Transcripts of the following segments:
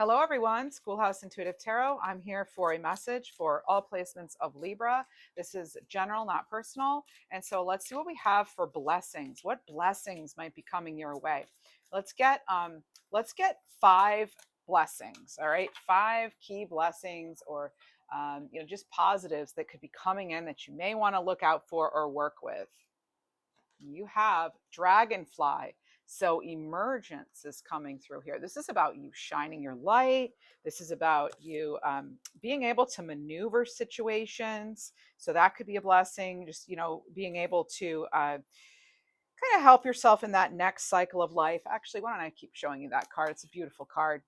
Hello, everyone. Schoolhouse Intuitive Tarot. I'm here for a message for all placements of Libra. This is general, not personal. And so let's see what we have for blessings. What blessings might be coming your way? Let's get five blessings. All right, five key blessings, or just positives that could be coming in that you may want to look out for or work with. You have dragonfly. So emergence is coming through here. This is about you shining your light. This is about you being able to maneuver situations. So that could be a blessing. Just, being able to kind of help yourself in that next cycle of life. Actually, why don't I keep showing you that card? It's a beautiful card.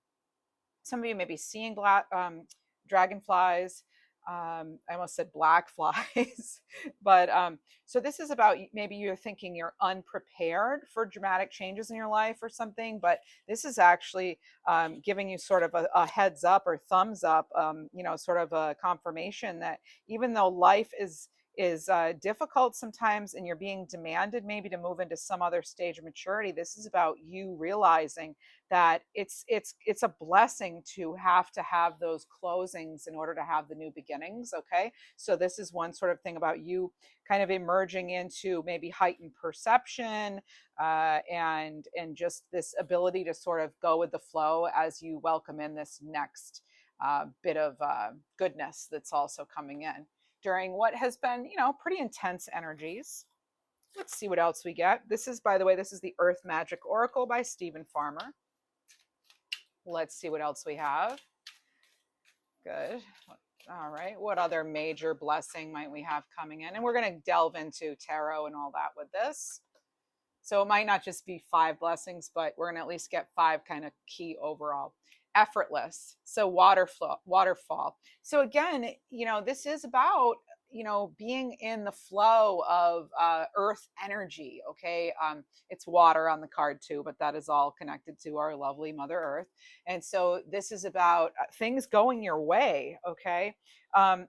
Some of you may be seeing dragonflies. I almost said black flies, but so this is about maybe you're thinking you're unprepared for dramatic changes in your life or something, but this is actually giving you sort of a heads up or thumbs up, sort of a confirmation that even though life is difficult sometimes and you're being demanded maybe to move into some other stage of maturity, this is about you realizing that it's a blessing to have those closings in order to have the new beginnings. Okay, so this is one sort of thing about you kind of emerging into maybe heightened perception, and just this ability to sort of go with the flow as you welcome in this next bit of goodness that's also coming in during what has been, pretty intense energies. Let's see what else we get. This is, by the way, this is the Earth Magic Oracle by Stephen Farmer. Let's see what else we have. Good. All right. What other major blessing might we have coming in? And we're going to delve into tarot and all that with this. So it might not just be five blessings, but we're going to at least get five kind of key overall. Effortless. So waterfall. So again, this is about, being in the flow of earth energy. Okay. It's water on the card too, but that is all connected to our lovely Mother Earth. And so this is about things going your way. Okay.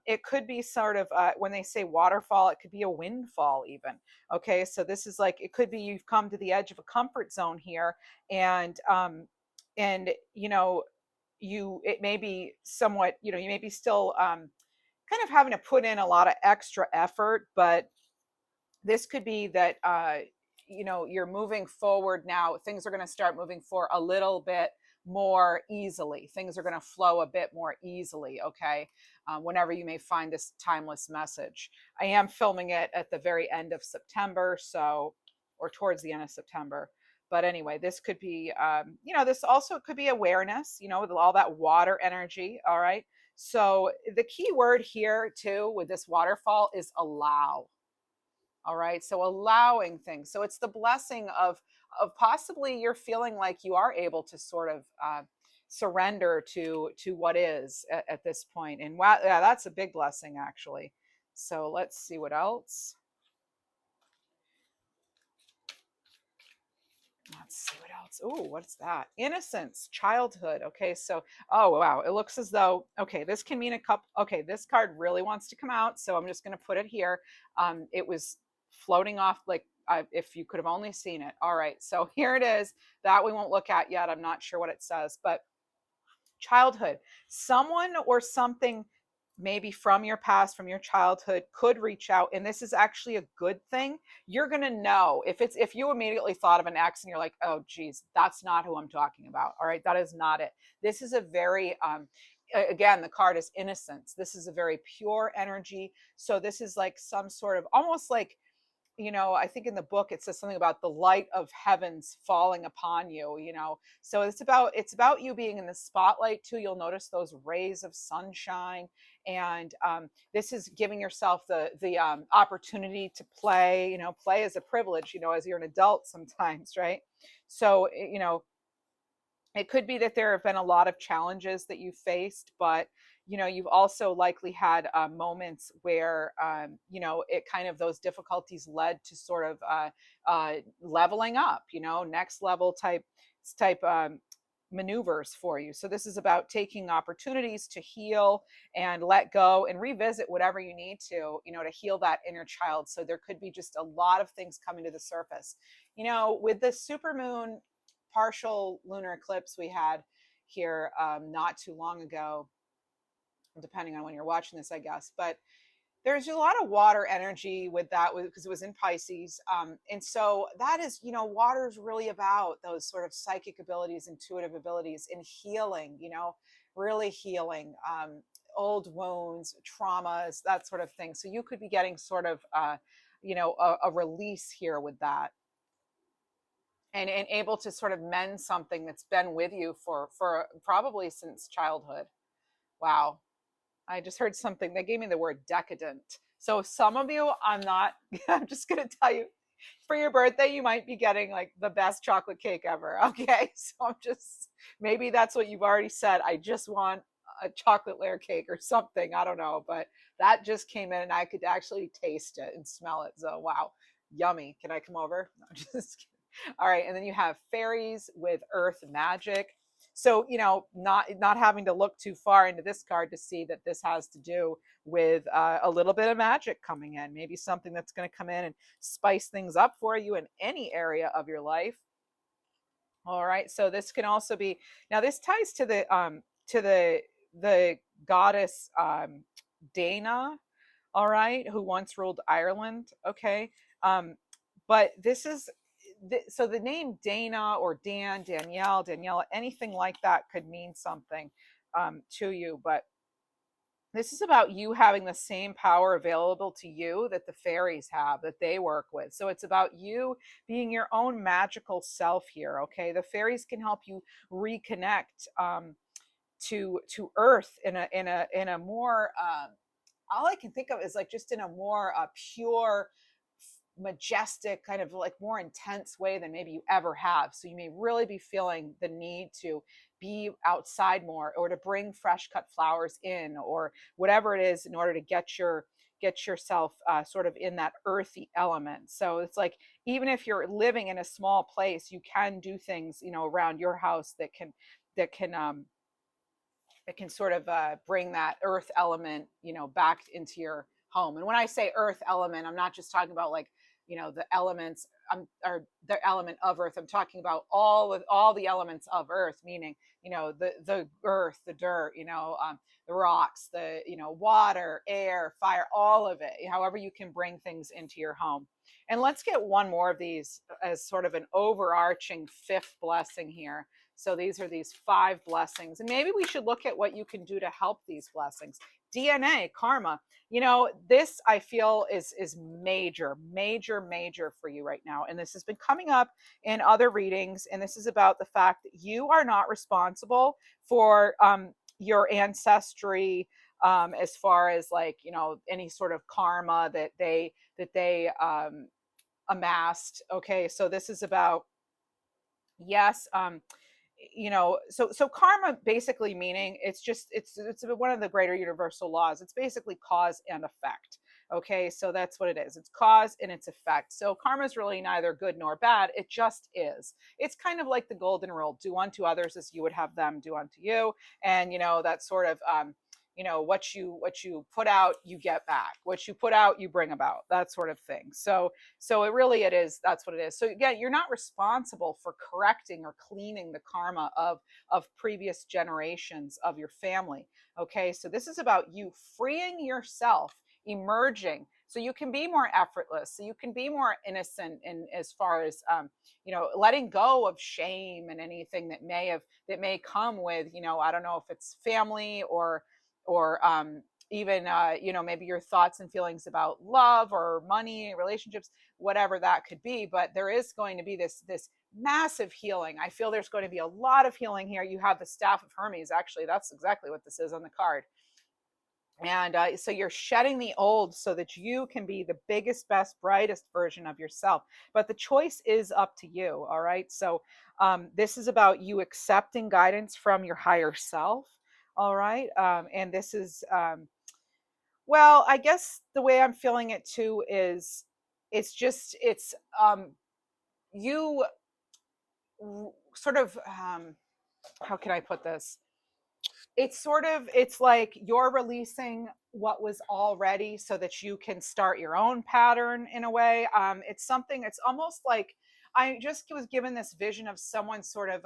It could be sort of, when they say waterfall, it could be a windfall even. Okay. So this is like, it could be you've come to the edge of a comfort zone here, and it may be somewhat, you may be still kind of having to put in a lot of extra effort, but this could be that you're moving forward now. Things are going to start moving for a little bit more easily. Things are going to flow a bit more easily. Okay. Whenever you may find this timeless message. I am filming it at the very end of September, or towards the end of September. But anyway, this could be, this also could be awareness, with all that water energy. All right. So the key word here too with this waterfall is allow. All right. So allowing things. So it's the blessing of possibly you're feeling like you are able to sort of surrender to what is at this point. And wow, yeah, that's a big blessing actually. So let's see what else. Let's see what else. Oh, what's that? Innocence, childhood. Okay, so, oh, wow. It looks as though, okay, this can mean a couple. Okay, this card really wants to come out. So I'm just going to put it here. It was floating off like, if you could have only seen it. All right, so here it is. That we won't look at yet. I'm not sure what it says, but childhood. Someone or something maybe from your past, from your childhood, could reach out, and this is actually a good thing. You're going to know if you immediately thought of an ex and you're like, oh geez, that's not who I'm talking about. All right, that is not it. This is a very again, the card is innocence. This is a very pure energy. So this is like some sort of almost like, I think in the book it says something about the light of heavens falling upon you, so it's about you being in the spotlight too. You'll notice those rays of sunshine, and this is giving yourself the opportunity to play. Play is a privilege, as you're an adult sometimes, right? So it could be that there have been a lot of challenges that you faced, but you've also likely had moments where it kind of, those difficulties led to sort of leveling up, next level type maneuvers for you. So this is about taking opportunities to heal and let go and revisit whatever you need to heal that inner child. So there could be just a lot of things coming to the surface. With the supermoon partial lunar eclipse we had, here not too long ago, depending on when you're watching this, I guess. But there's a lot of water energy with that because it was in Pisces. And so that is, water is really about those sort of psychic abilities, intuitive abilities, and healing, really healing old wounds, traumas, that sort of thing. So you could be getting sort of, a release here with that. And able to sort of mend something that's been with you for probably since childhood. Wow. I just heard something. They gave me the word decadent. So some of you, I'm just going to tell you, for your birthday, you might be getting like the best chocolate cake ever. Okay. So maybe that's what you've already said. I just want a chocolate layer cake or something. I don't know. But that just came in and I could actually taste it and smell it. So, wow. Yummy. Can I come over? No, just kidding. All right. And then you have fairies with earth magic. So, not having to look too far into this card to see that this has to do with a little bit of magic coming in, maybe something that's going to come in and spice things up for you in any area of your life. All right. So this can also be, now this ties to the goddess Dana, all right, who once ruled Ireland. Okay. But this is, so the name Dana or Dan, Danielle, Daniela, anything like that could mean something to you. But this is about you having the same power available to you that the fairies have, that they work with. So it's about you being your own magical self here. Okay. The fairies can help you reconnect to earth in a more all I can think of is like just in a more pure, majestic, kind of like more intense way than maybe you ever have. So you may really be feeling the need to be outside more, or to bring fresh cut flowers in, or whatever it is, in order to get yourself sort of in that earthy element. So it's like, even if you're living in a small place, you can do things, around your house that can that can um, it can sort of bring that earth element, back into your home. And when I say earth element, I'm not just talking about like, the elements, or the element of earth. I'm talking about all the elements of earth, meaning, the earth, the dirt, the rocks, the, water, air, fire, all of it, however you can bring things into your home. And let's get one more of these as sort of an overarching fifth blessing here. So these are these 5 blessings, and maybe we should look at what you can do to help these blessings. DNA, karma, this I feel is major, major, major for you right now. And this has been coming up in other readings. And this is about the fact that you are not responsible for your ancestry, as far as like, any sort of karma that they amassed. Okay. So this is about, yes, so karma, basically meaning, it's one of the greater universal laws. It's basically cause and effect. Okay, so that's what it is. It's cause and it's effect. So karma is really neither good nor bad. It just is. It's kind of like the golden rule: do unto others as you would have them do unto you. And that sort of what you put out, you get back. What you put out, you bring about. That sort of thing. So it is, that's what it is. So again, you're not responsible for correcting or cleaning the karma of previous generations of your family. Okay, so this is about you freeing yourself, emerging, so you can be more effortless, so you can be more innocent in as far as letting go of shame and anything that may come with, I don't know if it's family or even maybe your thoughts and feelings about love or money, relationships, whatever that could be. But there is going to be this massive healing. I feel there's going to be a lot of healing here. You have the staff of Hermes. Actually, that's exactly what this is on the card. And so you're shedding the old so that you can be the biggest, best, brightest version of yourself. But the choice is up to you. All right. So this is about you accepting guidance from your higher self. All right. And this is, well, I guess the way I'm feeling it too is it's you sort of, how can I put this? It's like you're releasing what was already so that you can start your own pattern in a way. It's almost like I just was given this vision of someone sort of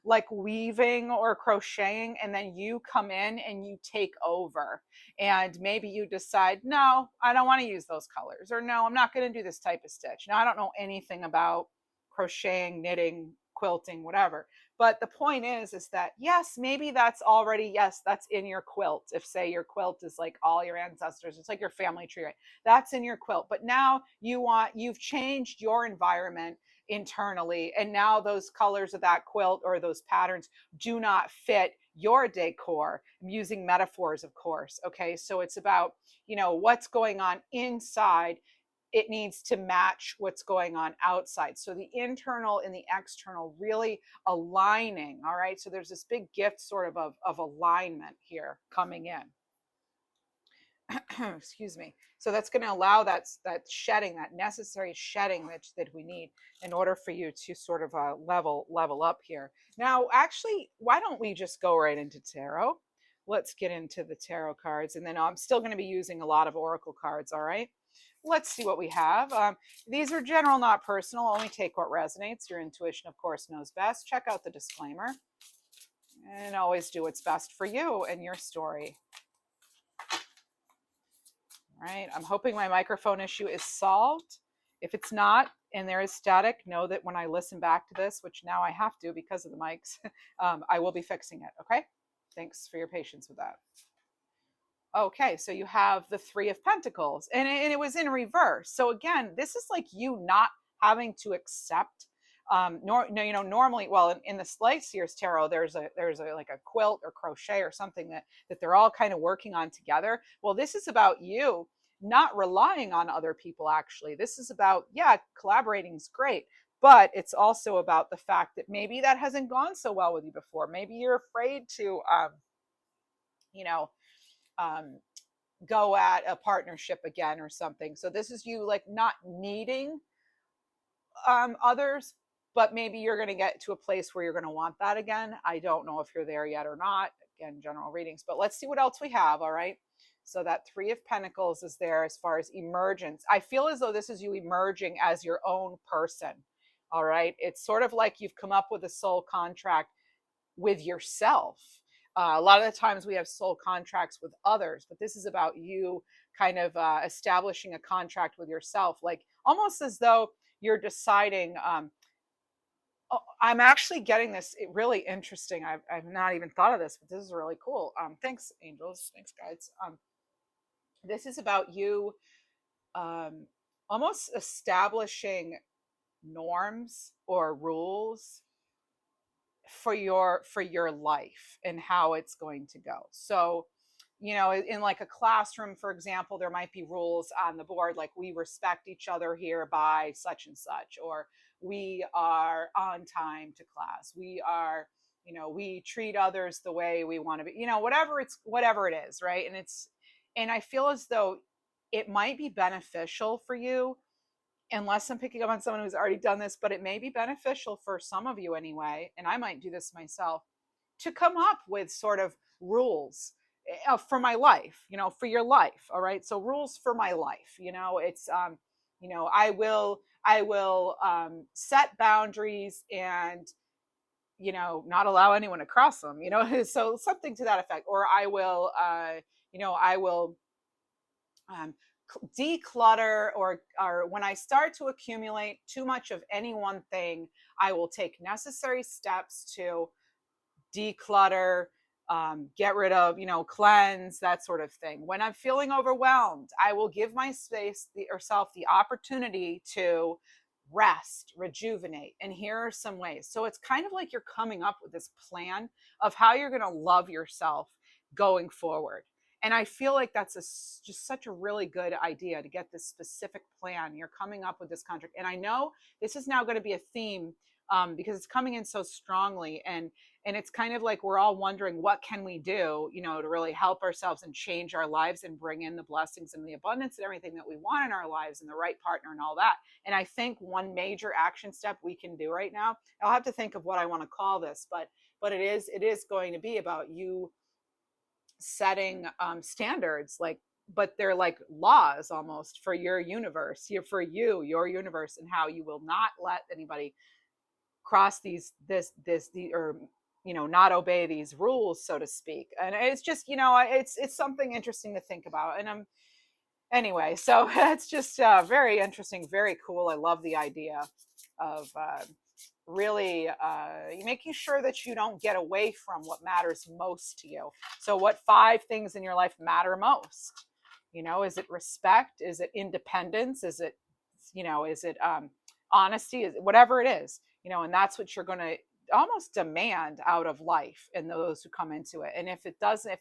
like weaving or crocheting, and then you come in and you take over. And maybe you decide, no, I don't want to use those colors, or no, I'm not going to do this type of stitch. Now, I don't know anything about crocheting, knitting, quilting, whatever. But the point is that yes, maybe that's already, yes, that's in your quilt. If say your quilt is like all your ancestors, it's like your family tree, right? That's in your quilt. But now you've changed your environment internally, and now those colors of that quilt or those patterns do not fit your decor. I'm using metaphors, of course. Okay. So it's about, what's going on inside. It needs to match what's going on outside. So the internal and the external really aligning. All right. So there's this big gift sort of alignment here coming in. Excuse me. So that's going to allow that shedding, that necessary shedding that we need in order for you to sort of level up here. Now, actually, why don't we just go right into tarot? Let's get into the tarot cards, and then I'm still going to be using a lot of oracle cards. All right. Let's see what we have. These are general, not personal. Only take what resonates. Your intuition, of course, knows best. Check out the disclaimer, and always do what's best for you and your story. All right. I'm hoping my microphone issue is solved. If it's not and there is static, know that when I listen back to this, which now I have to because of the mics, I will be fixing it. Okay. Thanks for your patience with that. Okay, so you have the Three of Pentacles, and it was in reverse. So again, this is like you not having to accept. Normally, well, in the Light Seers Tarot, there's a like a quilt or crochet or something that they're all kind of working on together. Well, this is about you not relying on other people. Actually, this is about, yeah, collaborating is great, but it's also about the fact that maybe that hasn't gone so well with you before. Maybe you're afraid to, go at a partnership again or something. So this is you like not needing others, but maybe you're going to get to a place where you're going to want that again. I don't know if you're there yet or not. Again, general readings, but let's see what else we have. All right. So that Three of Pentacles is there as far as emergence. I feel as though this is you emerging as your own person. All right. It's sort of like you've come up with a soul contract with yourself. A lot of the times we have soul contracts with others, but this is about you kind of establishing a contract with yourself, like almost as though you're deciding. I'm actually getting this really interesting. I've not even thought of this, but this is really cool. Thanks, angels. Thanks, guides. This is about you almost establishing norms or rules for your life and how it's going to go. So, in like a classroom, for example, there might be rules on the board like we respect each other here by such and such, or we are on time to class. We are, we treat others the way we want to be, whatever it is, right? And I feel as though it might be beneficial for you, unless I'm picking up on someone who's already done this, but it may be beneficial for some of you anyway, and I might do this myself, to come up with sort of rules for my life, for your life. All right. So rules for my life, it's, I will set boundaries and, not allow anyone to cross them, so something to that effect. Or I will declutter, or when I start to accumulate too much of any one thing, I will take necessary steps to declutter, get rid of, cleanse, that sort of thing. When I'm feeling overwhelmed, I will give my self the opportunity to rest, rejuvenate. And here are some ways. So it's kind of like you're coming up with this plan of how you're going to love yourself going forward. And I feel like that's just such a really good idea to get this specific plan. You're coming up with this contract. And I know this is now going to be a theme because it's coming in so strongly. And it's kind of like we're all wondering, what can we do, to really help ourselves and change our lives and bring in the blessings and the abundance and everything that we want in our lives and the right partner and all that. And I think one major action step we can do right now, I'll have to think of what I want to call this, but it is going to be about you setting standards, like but they're like laws almost for your universe, for you, your universe, and how you will not let anybody cross or not obey these rules, so to speak. And it's just, it's something interesting to think about. And anyway, so it's just very interesting, very cool. I love the idea of really making sure that you don't get away from what matters most to you. So what 5 things in your life matter most? Is it respect? Is it independence? Is it, honesty? Is it whatever it is, and that's what you're going to almost demand out of life and those who come into it. And if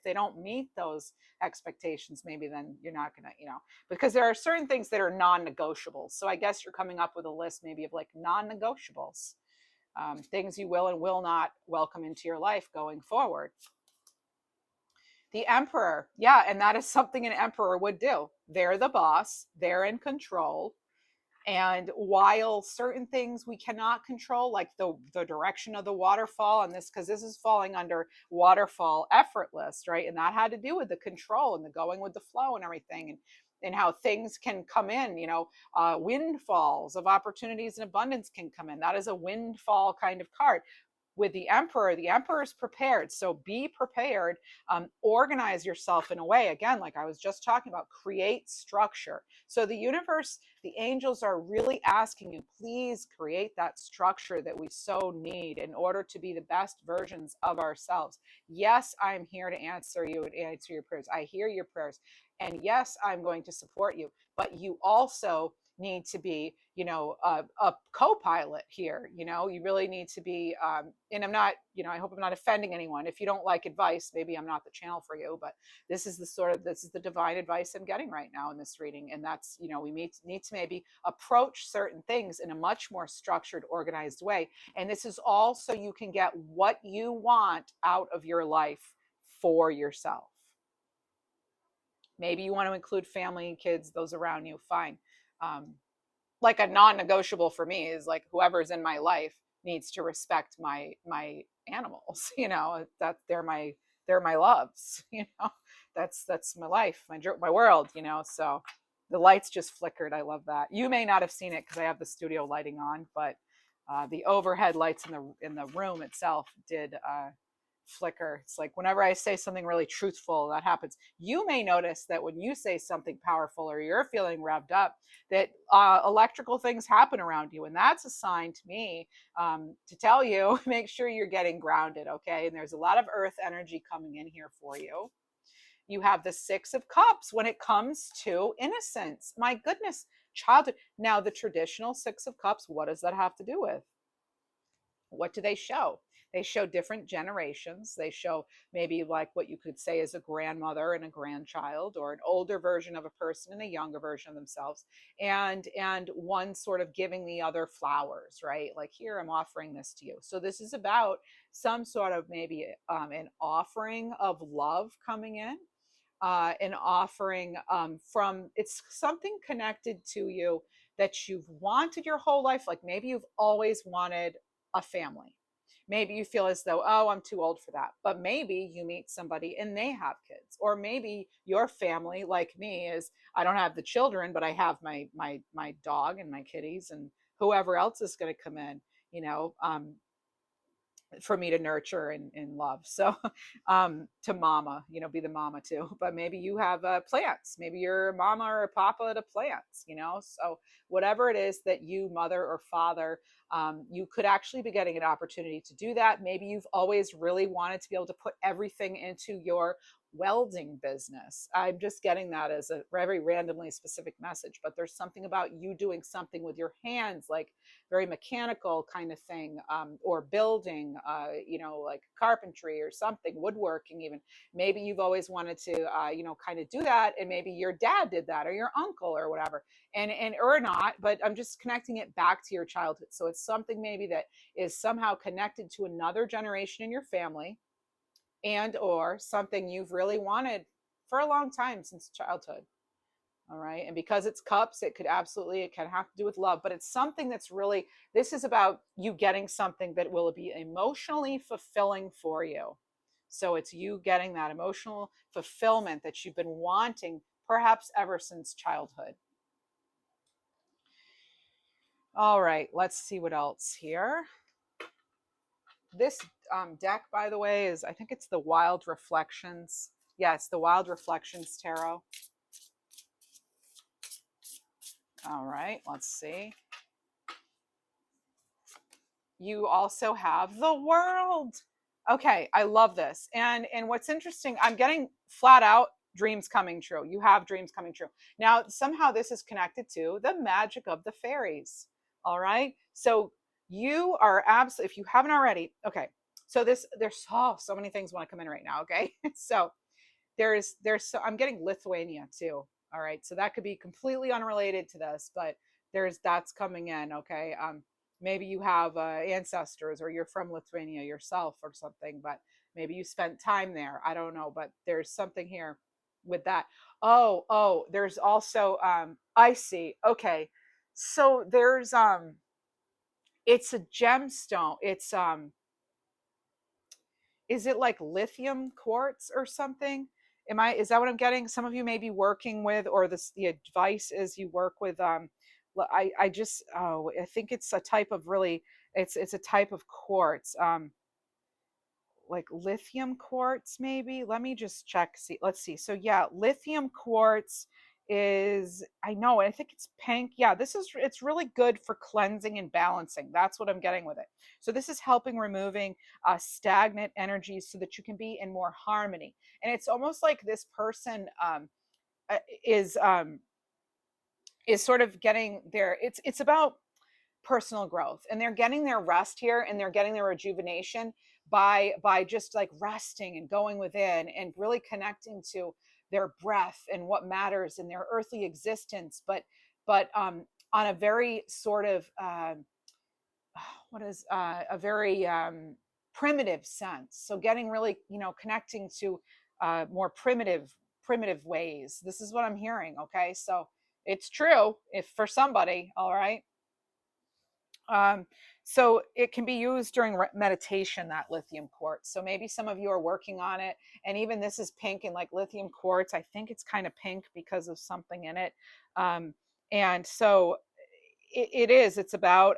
they don't meet those expectations, maybe then you're not going to, because there are certain things that are non-negotiables. So I guess you're coming up with a list maybe of like non-negotiables, things you will and will not welcome into your life going forward. The emperor. Yeah, and that is something an emperor would do. They're the boss, they're in control. And while certain things we cannot control, like the direction of the waterfall, and because this is falling under waterfall effortless, right? And that had to do with the control and the going with the flow and everything, and how things can come in, windfalls of opportunities and abundance can come in. That is a windfall kind of card. With the emperor's prepared. So be prepared. Organize yourself in a way, again, like I was just talking about, create structure. So the universe, the angels are really asking you, please create that structure that we so need in order to be the best versions of ourselves. Yes, I'm here to answer you and answer your prayers. I hear your prayers. And yes, I'm going to support you. But you also need to be, a co-pilot here. You really need to be, and I'm not, I hope I'm not offending anyone. If you don't like advice, maybe I'm not the channel for you, but this is the divine advice I'm getting right now in this reading. And that's, we need to maybe approach certain things in a much more structured, organized way. And this is all so you can get what you want out of your life for yourself. Maybe you want to include family and kids, those around you, fine. Like a non-negotiable for me is like whoever's in my life needs to respect my animals, that they're my loves, that's my life, my world, so the lights just flickered. I love that. You may not have seen it because I have the studio lighting on, but the overhead lights in the room itself did flicker. It's like whenever I say something really truthful, that happens. You may notice that when you say something powerful or you're feeling revved up, that electrical things happen around you. And that's a sign to me to tell you, make sure you're getting grounded, okay? And there's a lot of earth energy coming in here for you. You have the 6 of Cups when it comes to innocence. My goodness, childhood. Now, the traditional 6 of Cups, what does that have to do with? What do they show? They show different generations. They show maybe like what you could say is a grandmother and a grandchild, or an older version of a person and a younger version of themselves, and one sort of giving the other flowers, right? Like, here, I'm offering this to you. So this is about some sort of maybe an offering of love coming in, an offering from, it's something connected to you that you've wanted your whole life. Like maybe you've always wanted a family. Maybe you feel as though, oh, I'm too old for that. But maybe you meet somebody and they have kids. Or maybe your family, like me, is, I don't have the children, but I have my dog and my kitties and whoever else is going to come in, for me to nurture and love. So to mama, be the mama too. But maybe you have plants. Maybe you're a mama or a papa to plants, so whatever it is that you, mother or father, you could actually be getting an opportunity to do that. Maybe you've always really wanted to be able to put everything into your welding business. I'm just getting that as a very randomly specific message, but there's something about you doing something with your hands, like very mechanical kind of thing, or building, like carpentry or something, woodworking even. Maybe you've always wanted to, kind of do that, and maybe your dad did that, or your uncle, or whatever, and or not. But I'm just connecting it back to your childhood. So it's something maybe that is somehow connected to another generation in your family, and or something you've really wanted for a long time, since childhood. All right. And because it's cups, it can have to do with love, but it's something that's really, this is about you getting something that will be emotionally fulfilling for you. So it's you getting that emotional fulfillment that you've been wanting perhaps ever since childhood. All right, let's see what else here. This deck, by the way, is, I think it's the Wild Reflections. Yeah, it's the Wild Reflections Tarot. All right, let's see. You also have the World. Okay, I love this. And what's interesting, I'm getting flat out dreams coming true. You have dreams coming true. Now, somehow this is connected to the magic of the fairies. All right? So you are absolutely, if you haven't already, okay. So there's so many things want to come in right now, okay? So I'm getting Lithuania too. All right. So that could be completely unrelated to this, but that's coming in, okay? Maybe you have ancestors or you're from Lithuania yourself or something, but maybe you spent time there. I don't know, but there's something here with that. Oh, there's also I see. Okay. So there's it's a gemstone. It's is it like lithium quartz or something? Is that what I'm getting? Some of you may be working with, or the advice is you work with I just, oh, I think it's a type of really, it's a type of quartz, like lithium quartz maybe. Let me just check. See, let's see. So yeah, lithium quartz is, I know, I think it's pink. Yeah, it's really good for cleansing and balancing. That's what I'm getting with it. So this is helping removing stagnant energies so that you can be in more harmony. And it's almost like this person uh, is um is sort of getting their, it's about personal growth, and they're getting their rest here, and they're getting their rejuvenation by just like resting and going within and really connecting to their breath and what matters in their earthly existence, but on a very sort of what is a very primitive sense. So getting really, connecting to more primitive ways. This is what I'm hearing. Okay, so it's true if for somebody. All right. um, so it can be used during meditation, that lithium quartz. So maybe some of you are working on it, and even this is pink, and like lithium quartz, I think it's kind of pink because of something in it. Um, and so it is. It's about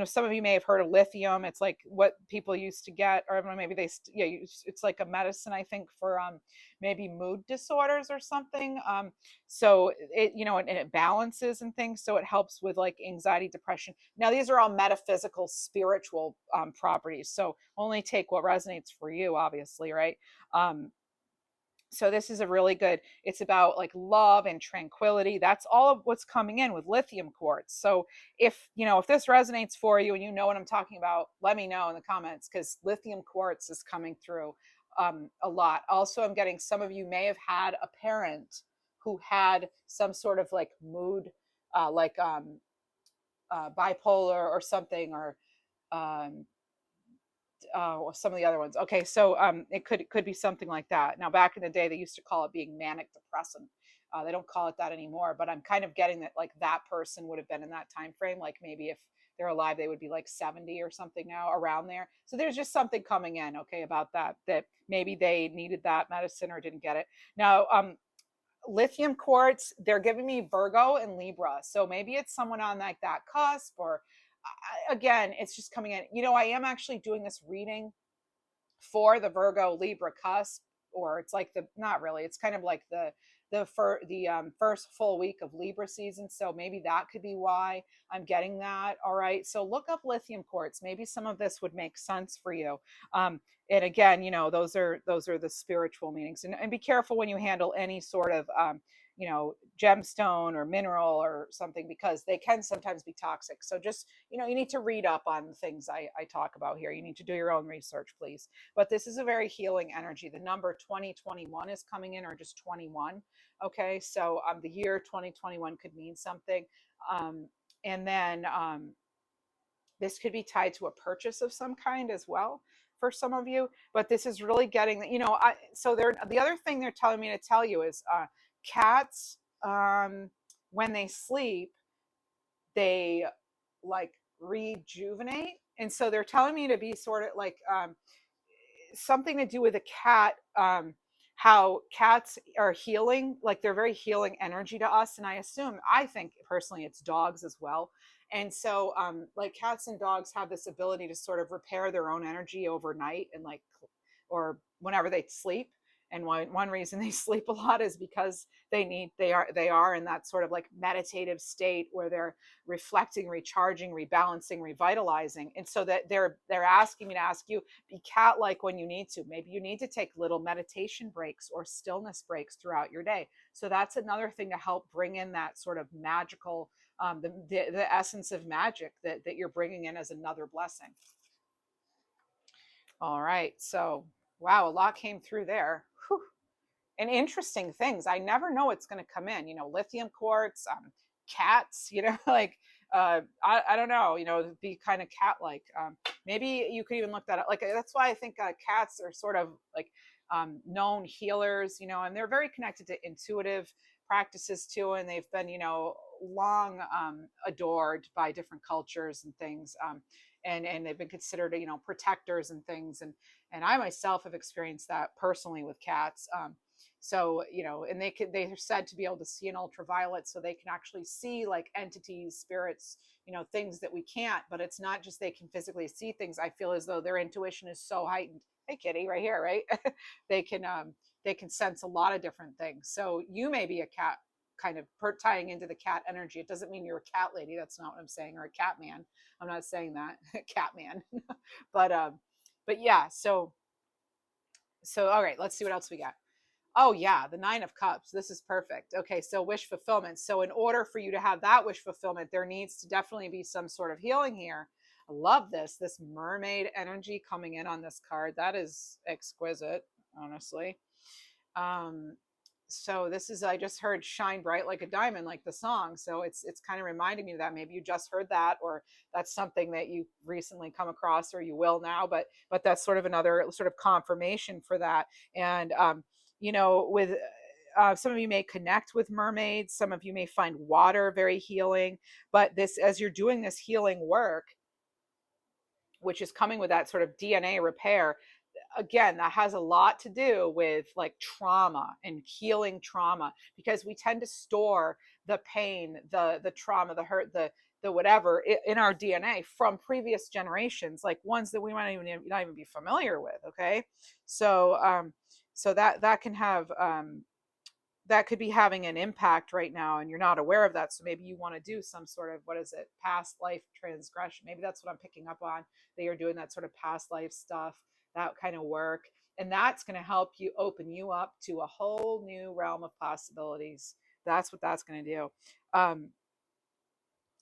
some of you may have heard of lithium. It's like what people used to get, or I don't know, maybe it's like a medicine, I think, for maybe mood disorders or something. So and it balances and things, so it helps with like anxiety, depression. Now these are all metaphysical, spiritual properties, so only take what resonates for you, obviously, right? So this is a really good, it's about like love and tranquility. That's all of what's coming in with lithium quartz. So if this resonates for you and you know what I'm talking about, let me know in the comments, because lithium quartz is coming through a lot. Also, I'm getting, some of you may have had a parent who had some sort of like mood, bipolar or something, or um, some of the other ones. Okay, so it could be something like that. Now, back in the day, they used to call it being manic depressant. They don't call it that anymore, but I'm kind of getting that like that person would have been in that time frame. Like maybe if they're alive, they would be like 70 or something now, around there. So there's just something coming in, okay, about that maybe they needed that medicine or didn't get it. Now, lithium quartz, they're giving me Virgo and Libra, so maybe it's someone on like that cusp, or again, it's just coming in. I am actually doing this reading for the Virgo Libra cusp, or it's like the, not really, it's kind of like the first full week of Libra season. So maybe that could be why I'm getting that. All right. So look up lithium quartz. Maybe some of this would make sense for you. And again, those are the spiritual meanings, and be careful when you handle any sort of gemstone or mineral or something, because they can sometimes be toxic. So just, you need to read up on the things I talk about here. You need to do your own research, please. But this is a very healing energy. The number 2021 is coming in, or just 21. Okay, so the year 2021 could mean something. And then this could be tied to a purchase of some kind as well for some of you. But this is really getting, so the other thing they're telling me to tell you is cats, when they sleep, they like rejuvenate. And so they're telling me to be sort of like something to do with a cat how cats are healing, like they're very healing energy to us. And I think personally it's dogs as well. And so like cats and dogs have this ability to sort of repair their own energy overnight, and like, or whenever they sleep. And one reason they sleep a lot is because they are in that sort of like meditative state where they're reflecting, recharging, rebalancing, revitalizing. And so that they're asking me to ask you, be cat like when you need to. Maybe you need to take little meditation breaks or stillness breaks throughout your day. So that's another thing to help bring in that sort of magical, the essence of magic that you're bringing in as another blessing. All right. So, wow, a lot came through there. Whew. And interesting things. I never know what's going to come in. Lithium quartz, cats. like I don't know. Be kind of cat-like. Maybe you could even look that up. Like that's why I think cats are sort of like known healers. And they're very connected to intuitive practices too, and they've been long adored by different cultures and things. And they've been considered protectors and things, and I myself have experienced that personally with cats. So and they're said to be able to see in ultraviolet, so they can actually see like entities, spirits, things that we can't. But it's not just they can physically see things. I feel as though their intuition is so heightened. Hey kitty, right here, right? they can they can sense a lot of different things. So you may be a cat, kind of tying into the cat energy. It doesn't mean you're a cat lady. That's not what I'm saying. Or a cat man. I'm not saying that. Cat man. But yeah, so all right, let's see what else we got. Oh yeah, the 9 of Cups. This is perfect. Okay, so wish fulfillment. So in order for you to have that wish fulfillment, there needs to definitely be some sort of healing here. I love this mermaid energy coming in on this card. That is exquisite, honestly. Um, so this is, I just heard shine bright like a diamond, like the song. So it's kind of reminding me of that. Maybe you just heard that, or that's something that you recently come across, or you will now. But that's sort of another sort of confirmation for that. And with some of you may connect with mermaids. Some of you may find water very healing. But this, as you're doing this healing work, which is coming with that sort of DNA repair, again, that has a lot to do with like trauma and healing trauma, because we tend to store the pain, the trauma, the hurt, the whatever in our DNA from previous generations, like ones that we might not even be familiar with. Okay, so that can have that could be having an impact right now, and you're not aware of that. So maybe you want to do some sort of, what is it, past life transgression. Maybe that's what I'm picking up on, that you're doing that sort of past life stuff, that kind of work. And that's going to help you open you up to a whole new realm of possibilities. That's what that's going to do.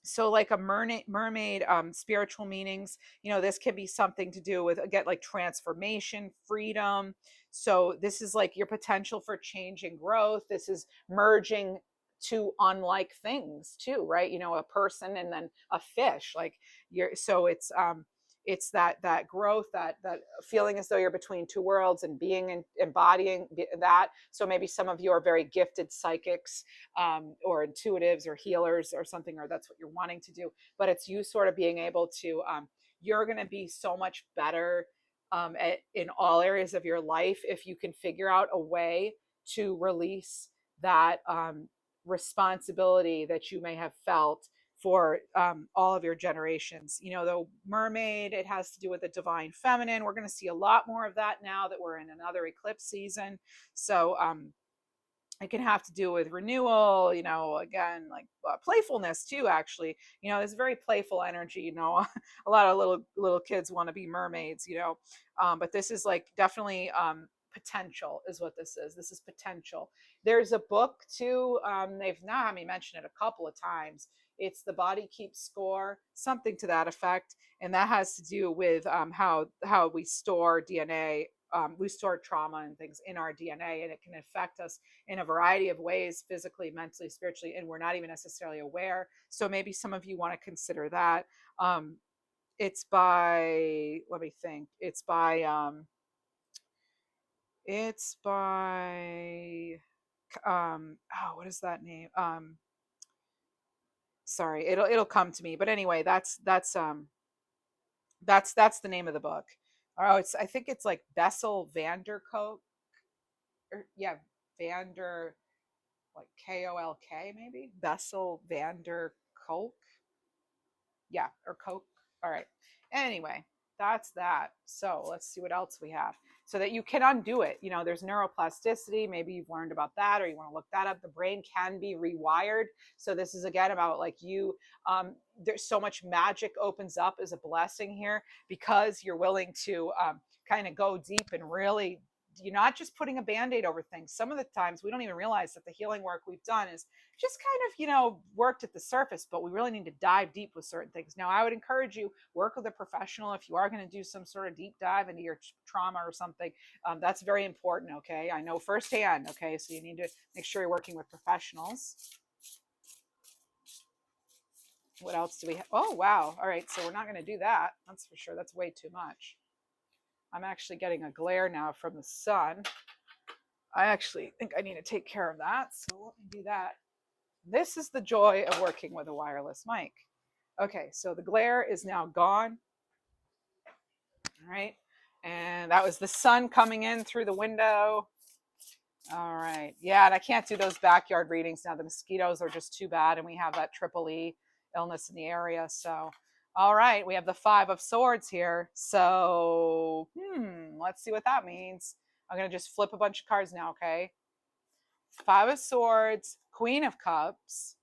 So like a mermaid, spiritual meanings, this can be something to do with, again, like transformation, freedom. So this is like your potential for change and growth. This is merging two unlike things too, right? A person and then a fish. Like so it's that growth, that feeling as though you're between two worlds, and embodying that. So maybe some of you are very gifted psychics, or intuitives or healers or something, or that's what you're wanting to do. But it's you sort of being able to, you're going to be so much better in all areas of your life if you can figure out a way to release that responsibility that you may have felt for all of your generations. The mermaid, it has to do with the divine feminine. We're going to see a lot more of that now that we're in another eclipse season. So it can have to do with renewal, again, like playfulness too, actually. There's very playful energy. A lot of little kids want to be mermaids, but this is like definitely potential is what this is. This is potential. There's a book too. They've now had me mention it a couple of times. It's The Body Keeps Score, something to that effect. And that has to do with how we store DNA. We store trauma and things in our DNA, and it can affect us in a variety of ways, physically, mentally, spiritually, and we're not even necessarily aware. So maybe some of you want to consider that. It's by, let me think, it's by what is that name? Sorry, it'll come to me. But anyway, that's the name of the book. Oh, I think it's like Bessel van der Kolk. yeah, Vander, like Kolk maybe? Bessel Vander Kolk. Yeah, or Coke. All right. Anyway, that's that. So let's see what else we have. So that you can undo it. You know, there's neuroplasticity. Maybe you've learned about that or you want to look that up. The brain can be rewired. So this is again about like you, there's so much magic opens up as a blessing here because you're willing to kind of go deep and really, you're not just putting a band-aid over things. Some of the times we don't even realize that the healing work we've done is just kind of, worked at the surface, but we really need to dive deep with certain things. Now, I would encourage you, work with a professional if you are going to do some sort of deep dive into your trauma or something. That's very important, okay? I know firsthand, okay? So you need to make sure you're working with professionals. What else do we have? Oh, wow. All right, so we're not going to do that. That's for sure. That's way too much. I'm actually getting a glare now from the sun. I actually think I need to take care of that, so let me do that. This is the joy of working with a wireless mic. Okay, so the glare is now gone. All right, and that was the sun coming in through the window. All right, yeah, and I can't do those backyard readings now. The mosquitoes are just too bad, and we have that triple E illness in the area. So, all right, we have the Five of Swords here. So, let's see what that means. I'm going to just flip a bunch of cards now, okay? Five of Swords, Queen of Cups,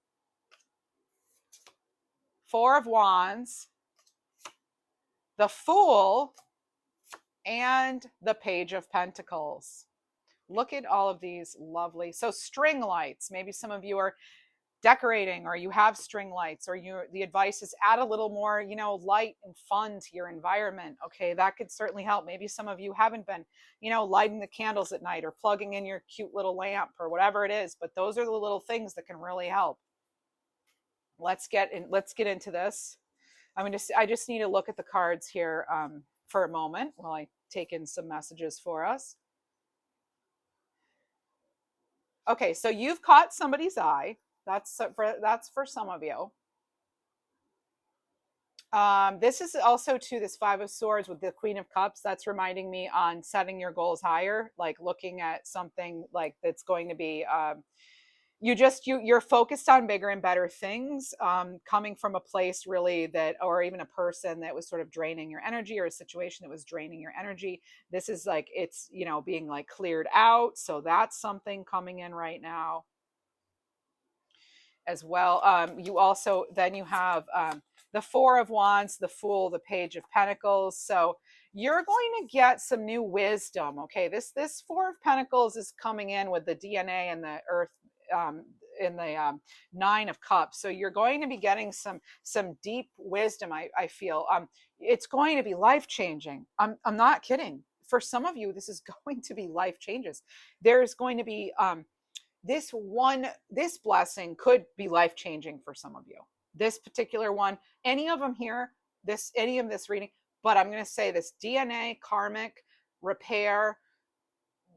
Four of Wands, the Fool, and the Page of Pentacles. Look at all of these lovely, so string lights. Maybe some of you are decorating or you have string lights, or the advice is add a little more, light and fun to your environment. Okay, that could certainly help. Maybe some of you haven't been, lighting the candles at night or plugging in your cute little lamp or whatever it is, but those are the little things that can really help. Let's get into this. I just need to look at the cards here for a moment while I take in some messages for us. Okay, so you've caught somebody's eye. That's for some of you. This is also to this Five of Swords with the Queen of Cups. That's reminding me on setting your goals higher, like looking at something like that's going to be you're focused on bigger and better things, coming from a place really that, or even a person that was sort of draining your energy, or a situation that was draining your energy. This is like, it's, being like cleared out. So that's something coming in right now as well. You also, then you have the Four of Wands, the Fool, the Page of Pentacles. So you're going to get some new wisdom. Okay, this Four of Pentacles is coming in with the DNA and the Earth, in the Nine of Cups. So you're going to be getting some deep wisdom. I feel it's going to be life changing. I'm not kidding. For some of you, this is going to be life changes. There's going to be this blessing could be life changing for some of you. This particular one, any of them here, any of this reading, but I'm going to say this DNA, karmic, repair,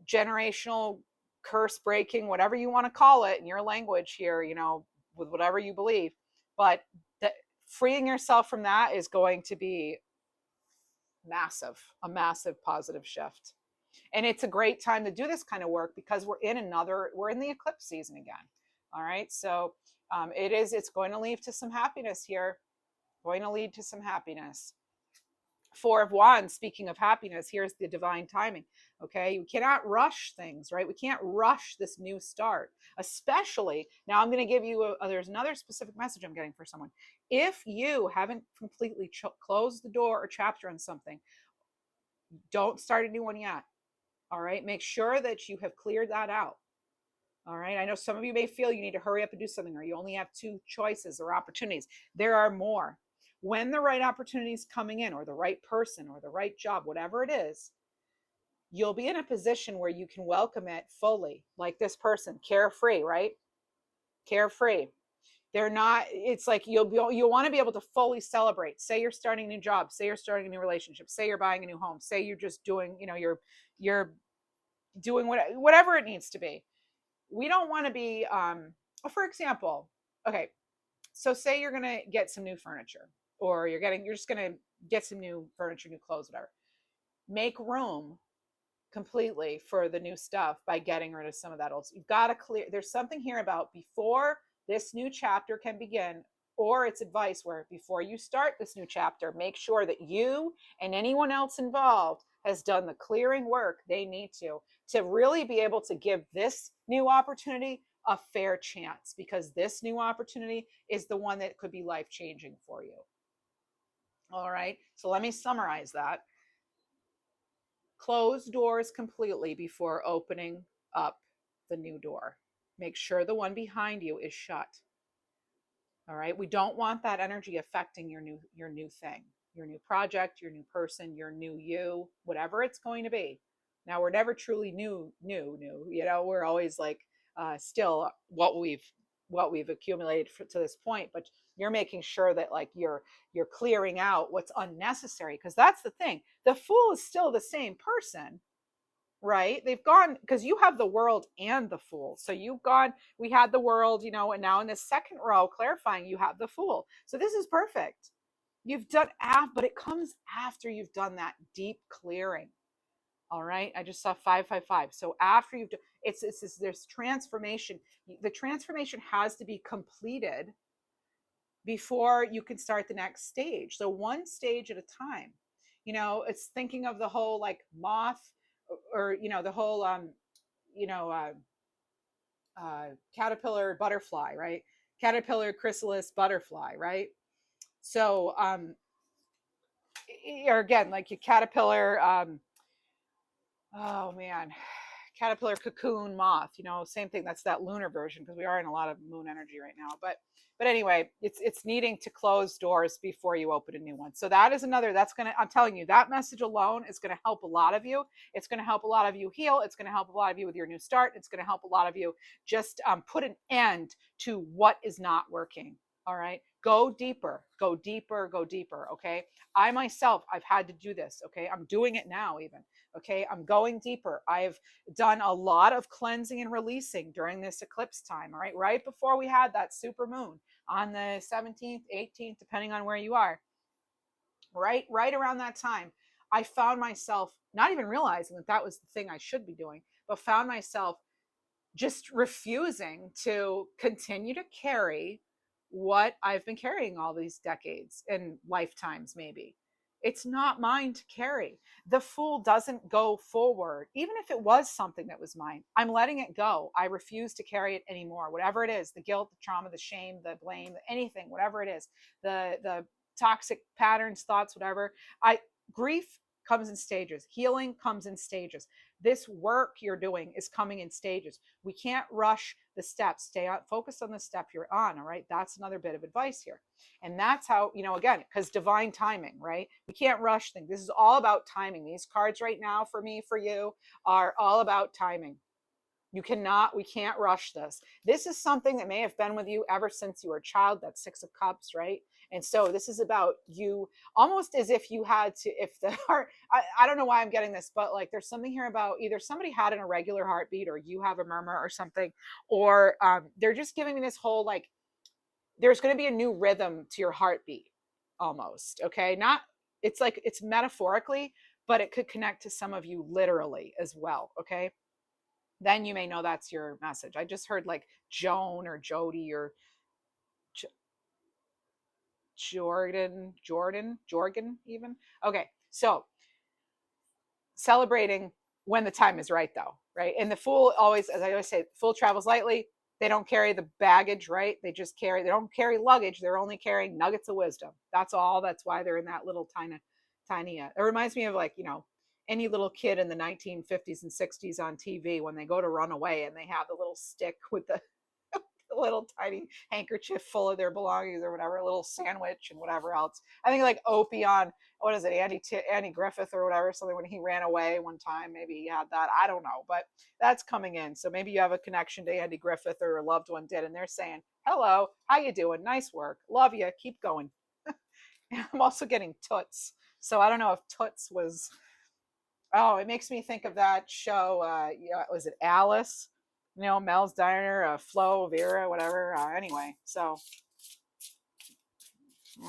generational curse breaking, whatever you want to call it in your language here, with whatever you believe. But freeing yourself from that is going to be a massive positive shift. And it's a great time to do this kind of work because we're in the eclipse season again. All right. So it's going to lead to some happiness here. Four of Wands, speaking of happiness, here's the divine timing. Okay, you cannot rush things, right? We can't rush this new start, especially now. I'm going to give you there's another specific message I'm getting for someone. If you haven't completely closed the door or chapter on something, don't start a new one yet. All right, make sure that you have cleared that out. All right, I know some of you may feel you need to hurry up and do something, or you only have two choices or opportunities. There are more. When the right opportunity is coming in, or the right person, or the right job, whatever it is, you'll be in a position where you can welcome it fully, like this person, carefree, right? Carefree. They're not, it's like you'll want to be able to fully celebrate. Say you're starting a new job, say you're starting a new relationship, say you're buying a new home, say you're just doing, you're doing whatever it needs to be. We don't want to be, for example, okay, so say you're going to get some new furniture, or you're just going to get some new furniture, new clothes, whatever. Make room completely for the new stuff by getting rid of some of that old. You've got to clear. There's something here about before this new chapter can begin, or it's advice where before you start this new chapter, make sure that you and anyone else involved has done the clearing work they need to really be able to give this new opportunity a fair chance, because this new opportunity is the one that could be life changing for you. All right, so let me summarize that. Close doors completely before opening up the new door. Make sure the one behind you is shut. All right, we don't want that energy affecting your new thing, your new project, your new person, your new you, whatever it's going to be. Now, we're never truly new, you know, we're always like still what we've accumulated to this point, but you're making sure that like you're clearing out what's unnecessary, because that's the thing. The Fool is still the same person, right? They've gone, because you have the World and the Fool. So you've gone, we had the World, you know, and now in the second row clarifying, you have the Fool. So this is perfect. You've done but it comes after you've done that deep clearing. All right, I just saw 555. So after you've done, it's there's transformation. The transformation has to be completed before you can start the next stage. So one stage at a time. You know, it's thinking of the whole like moth, or you know, the whole you know caterpillar butterfly, right? Caterpillar chrysalis butterfly, right? So or again, like your caterpillar oh man, caterpillar cocoon moth, you know, same thing. That's that lunar version, because we are in a lot of moon energy right now. But anyway, it's needing to close doors before you open a new one. So that is another, that's going to, I'm telling you, that message alone is going to help a lot of you. It's going to help a lot of you heal. It's going to help a lot of you with your new start. It's going to help a lot of you just put an end to what is not working. All right, go deeper, go deeper, go deeper. Okay, I myself, I've had to do this. Okay, I'm doing it now even. Okay, I'm going deeper. I've done a lot of cleansing and releasing during this eclipse time. All right before we had that super moon on the 17th, 18th, depending on where you are. Right around that time, I found myself not even realizing that that was the thing I should be doing, but found myself just refusing to continue to carry what I've been carrying all these decades and lifetimes, maybe. It's not mine to carry. The Fool doesn't go forward. Even if it was something that was mine, I'm letting it go. I refuse to carry it anymore. Whatever it is, the guilt, the trauma, the shame, the blame, anything, whatever it is, the toxic patterns, thoughts, whatever. Grief comes in stages. Healing comes in stages. This work you're doing is coming in stages. We can't rush the steps. Stay on, focus on the step you're on. All right. That's another bit of advice here. And that's how, you know, again, because divine timing, right? We can't rush things. This is all about timing. These cards right now for me, for you, are all about timing. We can't rush this. This is something that may have been with you ever since you were a child. That's Six of Cups, right? And so this is about you, almost as if you had to, if the heart, I don't know why I'm getting this, but like there's something here about either somebody had an irregular heartbeat, or you have a murmur or something, or they're just giving me this whole like, there's going to be a new rhythm to your heartbeat almost. Okay. Not, it's like, it's metaphorically, but it could connect to some of you literally as well. Okay. Then you may know that's your message. I just heard like Joan or Jody or Jordan even. Okay, so celebrating when the time is right, though, right? And the Fool always, as I always say, the Fool travels lightly. They don't carry the baggage, right? They don't carry luggage. They're only carrying nuggets of wisdom. That's all. That's why they're in that little tiny. It reminds me of like, you know, any little kid in the 1950s and 60s on TV when they go to run away and they have the little stick with the little tiny handkerchief full of their belongings or whatever, a little sandwich and whatever else. I think like Opie on, what is it, Andy Griffith or whatever, something when he ran away one time, maybe he had that. I don't know, but that's coming in. So maybe you have a connection to Andy Griffith, or a loved one did, and they're saying, hello, how you doing? Nice work. Love you. Keep going. I'm also getting Toots. So I don't know if Toots was, oh, it makes me think of that show. Yeah, was it Alice? You know, Mel's Diner, Flo, Vera, whatever. Anyway, so,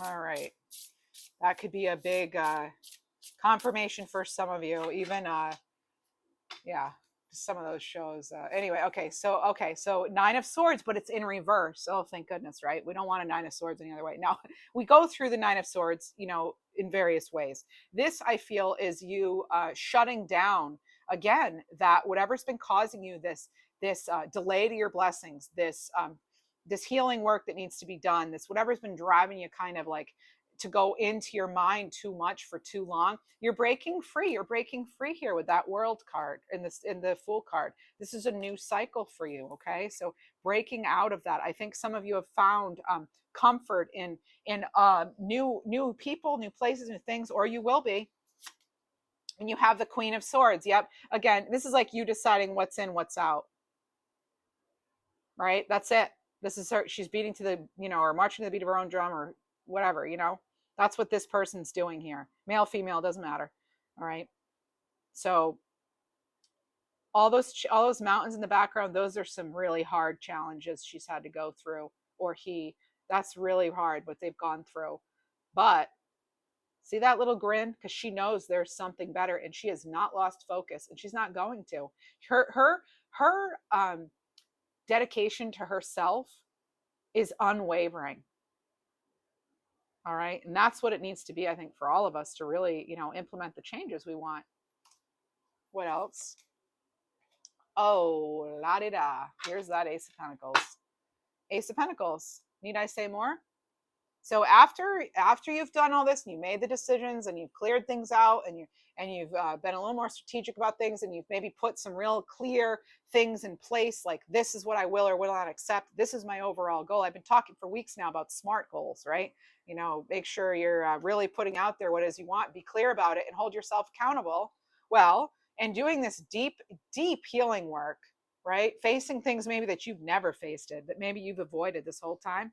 all right. That could be a big confirmation for some of you. Even Yeah, some of those shows. Anyway, so Nine of Swords, but it's in reverse. Oh, thank goodness, right? We don't want a Nine of Swords any other way. Now, we go through the Nine of Swords, in various ways. This, I feel, is you shutting down again that whatever's been causing you this delay to your blessings, this healing work that needs to be done, this whatever's been driving you kind of like to go into your mind too much for too long. You're breaking free. You're breaking free here with that World card in the Fool card. This is a new cycle for you. Okay, so breaking out of that. I think some of you have found comfort in new people, new places, new things, or you will be. And you have the Queen of Swords. Yep. Again, this is like you deciding what's in, what's out. Right? That's it. This is her. She's beating to the, or marching to the beat of her own drum or whatever. That's what this person's doing here. Male, female, doesn't matter. All right. So all those mountains in the background, those are some really hard challenges she's had to go through, or he. That's really hard what they've gone through. But see that little grin? Because she knows there's something better, and she has not lost focus, and she's not going to. Her dedication to herself is unwavering. All right. And that's what it needs to be, I think, for all of us to really, implement the changes we want. What else? Oh, la di da. Here's that Ace of Pentacles. Ace of Pentacles. Need I say more? So after you've done all this and you made the decisions and you've cleared things out and you've been a little more strategic about things and you've maybe put some real clear things in place, like this is what I will or will not accept. This is my overall goal. I've been talking for weeks now about SMART goals, right? Make sure you're really putting out there what it is you want, be clear about it, and hold yourself accountable. Well, and doing this deep, deep healing work, right? Facing things maybe that you've never faced it, that maybe you've avoided this whole time.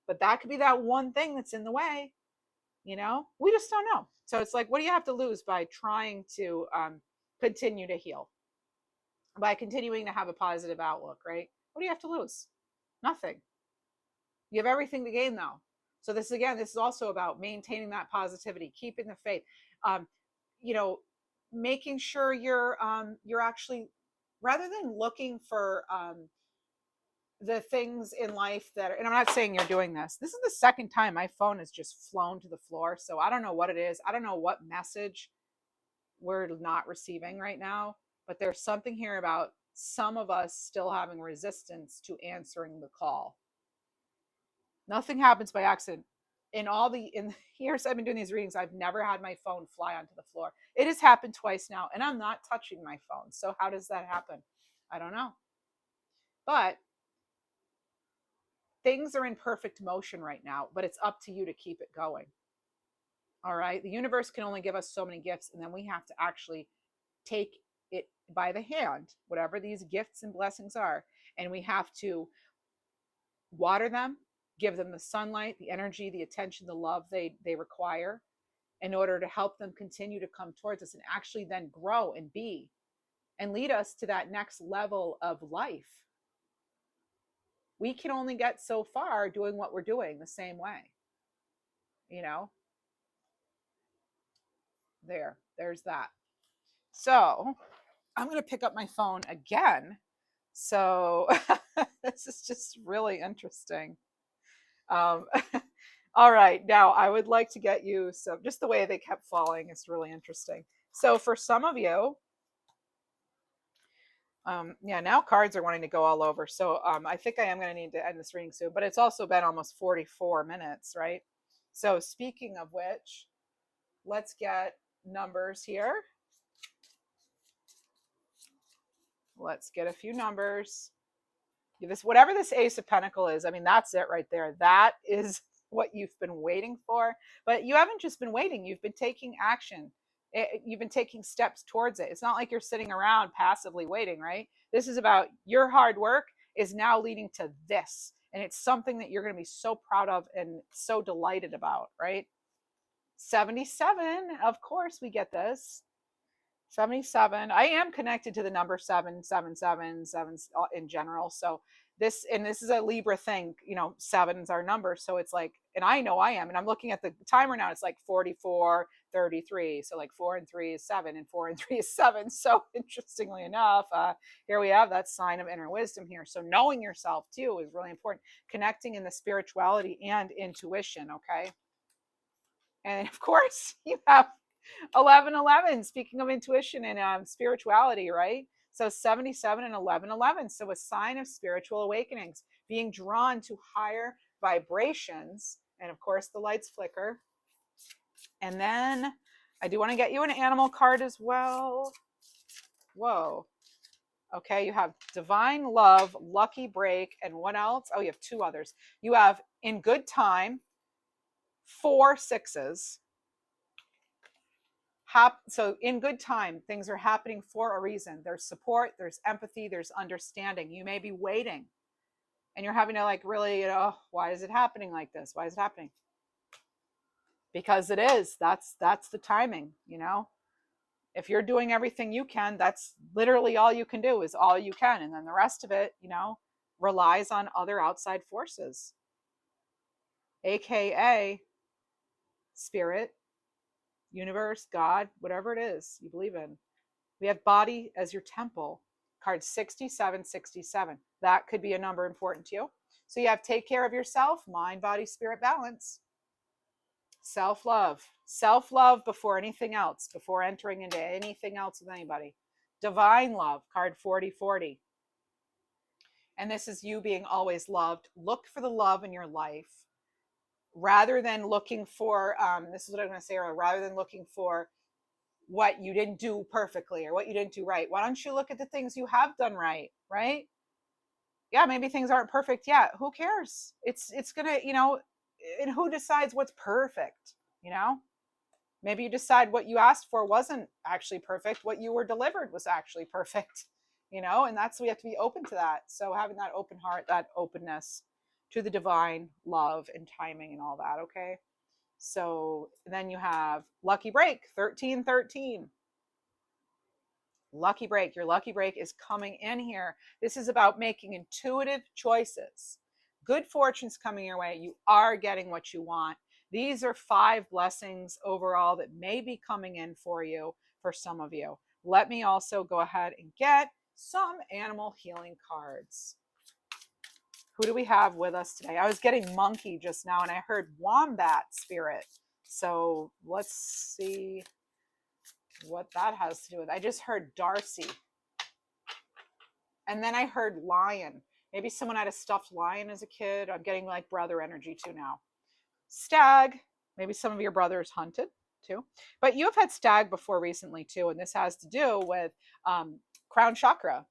But that could be that one thing that's in the way, we just don't know. So it's like, what do you have to lose by trying to continue to heal, by continuing to have a positive outlook, right? What do you have to lose? Nothing. You have everything to gain, though. So this is also about maintaining that positivity, keeping the faith, making sure you're actually, rather than looking for the things in life that are, and I'm not saying you're doing this. This is the second time my phone has just flown to the floor. So I don't know what it is. I don't know what message we're not receiving right now, but there's something here about some of us still having resistance to answering the call. Nothing happens by accident. In the years I've been doing these readings, I've never had my phone fly onto the floor. It has happened twice now, and I'm not touching my phone. So how does that happen? I don't know. But things are in perfect motion right now, but it's up to you to keep it going. All right. The universe can only give us so many gifts, and then we have to actually take it by the hand, whatever these gifts and blessings are, and we have to water them, give them the sunlight, the energy, the attention, the love they require in order to help them continue to come towards us and actually then grow and be and lead us to that next level of life. We can only get so far doing what we're doing the same way. There's that. So I'm going to pick up my phone again. So this is just really interesting. All right. Now I would like to get you just the way they kept falling is really interesting. So for some of you, now cards are wanting to go all over. So I think I am going to need to end this reading soon, but it's also been almost 44 minutes, right? So speaking of which, let's get numbers here. Let's get a few numbers. Whatever this Ace of Pentacles is, I mean, that's it right there. That is what you've been waiting for. But you haven't just been waiting. You've been taking action. You've been taking steps towards it. It's not like you're sitting around passively waiting, right? This is about your hard work is now leading to this. And it's something that you're going to be so proud of and so delighted about, right? 77, of course we get this. 77. I am connected to the number 777 in general. So this is a Libra thing, 7's our number. So it's like and I know I am, and I'm looking at the timer now, it's like 44:33. So like 4 and 3 is 7, and 4 and 3 is 7. So interestingly enough, here we have that sign of inner wisdom here. So knowing yourself too is really important. Connecting in the spirituality and intuition, okay? And of course, you have 11:11. Speaking of intuition and spirituality, right? So 77 and 11:11. So a sign of spiritual awakenings, being drawn to higher vibrations. And of course, the lights flicker. And then I do want to get you an animal card as well. Whoa. Okay, you have divine love, lucky break, and what else? Oh, you have two others. You have in good time, 4 6s. So in good time, things are happening for a reason. There's support, there's empathy, there's understanding. You may be waiting and you're having to like really, why is it happening like this? Why is it happening? Because it is. That's the timing, If you're doing everything you can, that's literally all you can do is all you can. And then the rest of it, relies on other outside forces, AKA spirit, universe, God, whatever it is you believe in. We have body as your temple, card 6767. That could be a number important to you. So you have take care of yourself, mind, body, spirit balance. Self-love. Self-love before anything else, before entering into anything else with anybody. Divine love, card 4040. And this is you being always loved. Look for the love in your life. Rather than looking for, this is what I'm going to say, rather than looking for what you didn't do perfectly or what you didn't do right, why don't you look at the things you have done right? Yeah, maybe things aren't perfect yet. Who cares? It's gonna, and who decides what's perfect? Maybe you decide what you asked for wasn't actually perfect. What you were delivered was actually perfect, and we have to be open to that. So having that open heart, that openness to the divine love and timing and all that. Okay. So then you have lucky break, 1313. Lucky break. Your lucky break is coming in here. This is about making intuitive choices. Good fortune's coming your way. You are getting what you want. These are 5 blessings overall that may be coming in for you, for some of you. Let me also go ahead and get some animal healing cards. Who do we have with us today? I was getting monkey just now and I heard wombat spirit. So let's see what that has to do with. I just heard Darcy. And then I heard lion. Maybe someone had a stuffed lion as a kid. I'm getting like brother energy too now. Stag. Maybe some of your brothers hunted too. But you have had stag before recently too. And this has to do with crown chakra.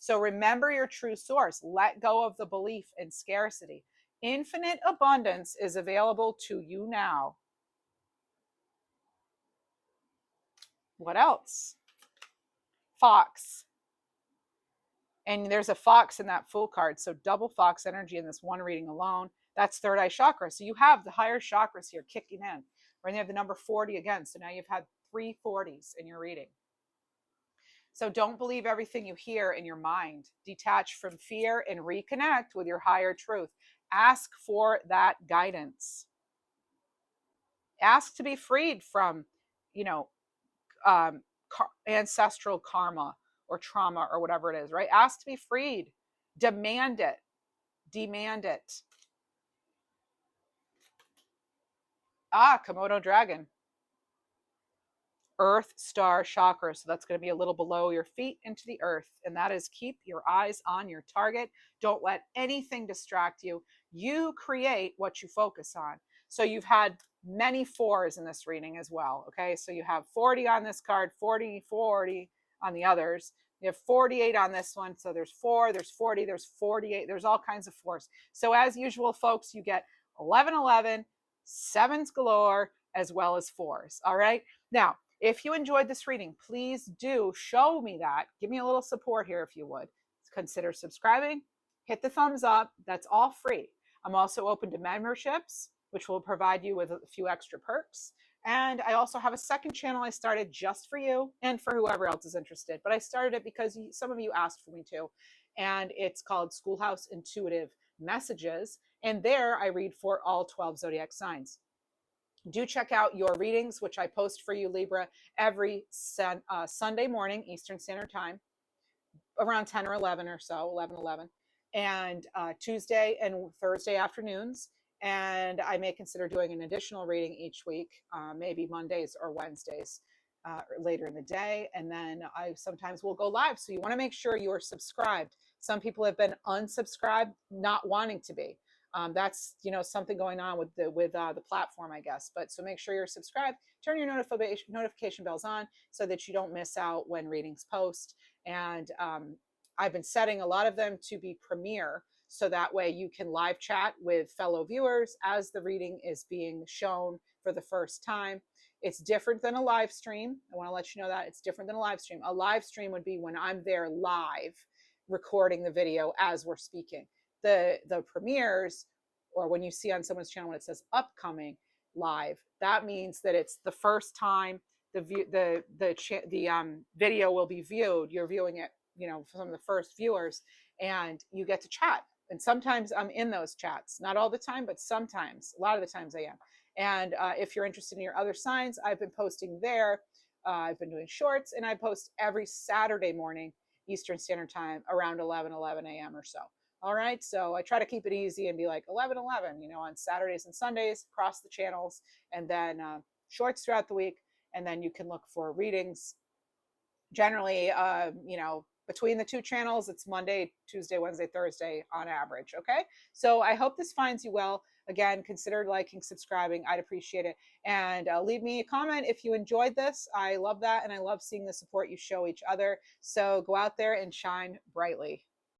So remember your true source. Let go of the belief in scarcity. Infinite abundance is available to you now. What else? Fox. And there's a fox in that Fool card. So double fox energy in this one reading alone. That's third eye chakra. So you have the higher chakras here kicking in. Right, you have the number 40 again. So now you've had 3 40s in your reading. So don't believe everything you hear in your mind. Detach from fear and reconnect with your higher truth. Ask for that guidance. Ask to be freed from, ancestral karma or trauma or whatever it is, right? Ask to be freed. Demand it. Demand it. Komodo dragon. Earth star chakra. So that's going to be a little below your feet into the earth. And that is keep your eyes on your target. Don't let anything distract you. You create what you focus on. So you've had many 4s in this reading as well. Okay. So you have 40 on this card, 40 on the others. You have 48 on this one. So there's 4, there's 40, there's 48. There's all kinds of 4s. So as usual, folks, you get 1111, 7s galore, as well as 4s. All right. Now, if you enjoyed this reading, please do show me that. Give me a little support here if you would. Consider subscribing. Hit the thumbs up. That's all free. I'm also open to memberships, which will provide you with a few extra perks. And I also have a second channel I started just for you and for whoever else is interested. But I started it because some of you asked for me to. And it's called Schoolhouse Intuitive Messages. And there I read for all 12 zodiac signs. Do check out your readings, which I post for you, Libra, every Sunday morning, Eastern Standard Time, around 10 or 11 or so, 11, and Tuesday and Thursday afternoons. And I may consider doing an additional reading each week, maybe Mondays or Wednesdays later in the day. And then I sometimes will go live. So you want to make sure you are subscribed. Some people have been unsubscribed, not wanting to be. That's something going on with the platform, I guess. But so make sure you're subscribed. Turn your notification bells on so that you don't miss out when readings post. And I've been setting a lot of them to be premiere, so that way you can live chat with fellow viewers as the reading is being shown for the first time. It's different than a live stream. I want to let you know that it's different than a live stream. A live stream would be when I'm there live recording the video as we're speaking. The premieres, or when you see on someone's channel when it says upcoming live, that means that it's the first time the video will be viewed. You're viewing it, some of the first viewers, and you get to chat. And sometimes I'm in those chats, not all the time, but sometimes, a lot of the times I am. And if you're interested in your other signs, I've been posting there. I've been doing shorts, and I post every Saturday morning, Eastern Standard Time, around 11 a.m. or so. All right. So I try to keep it easy and be like 11, on Saturdays and Sundays across the channels, and then shorts throughout the week. And then you can look for readings. Generally, between the two channels, it's Monday, Tuesday, Wednesday, Thursday on average. Okay. So I hope this finds you well. Again, consider liking, subscribing. I'd appreciate it. And leave me a comment if you enjoyed this. I love that. And I love seeing the support you show each other. So go out there and shine brightly.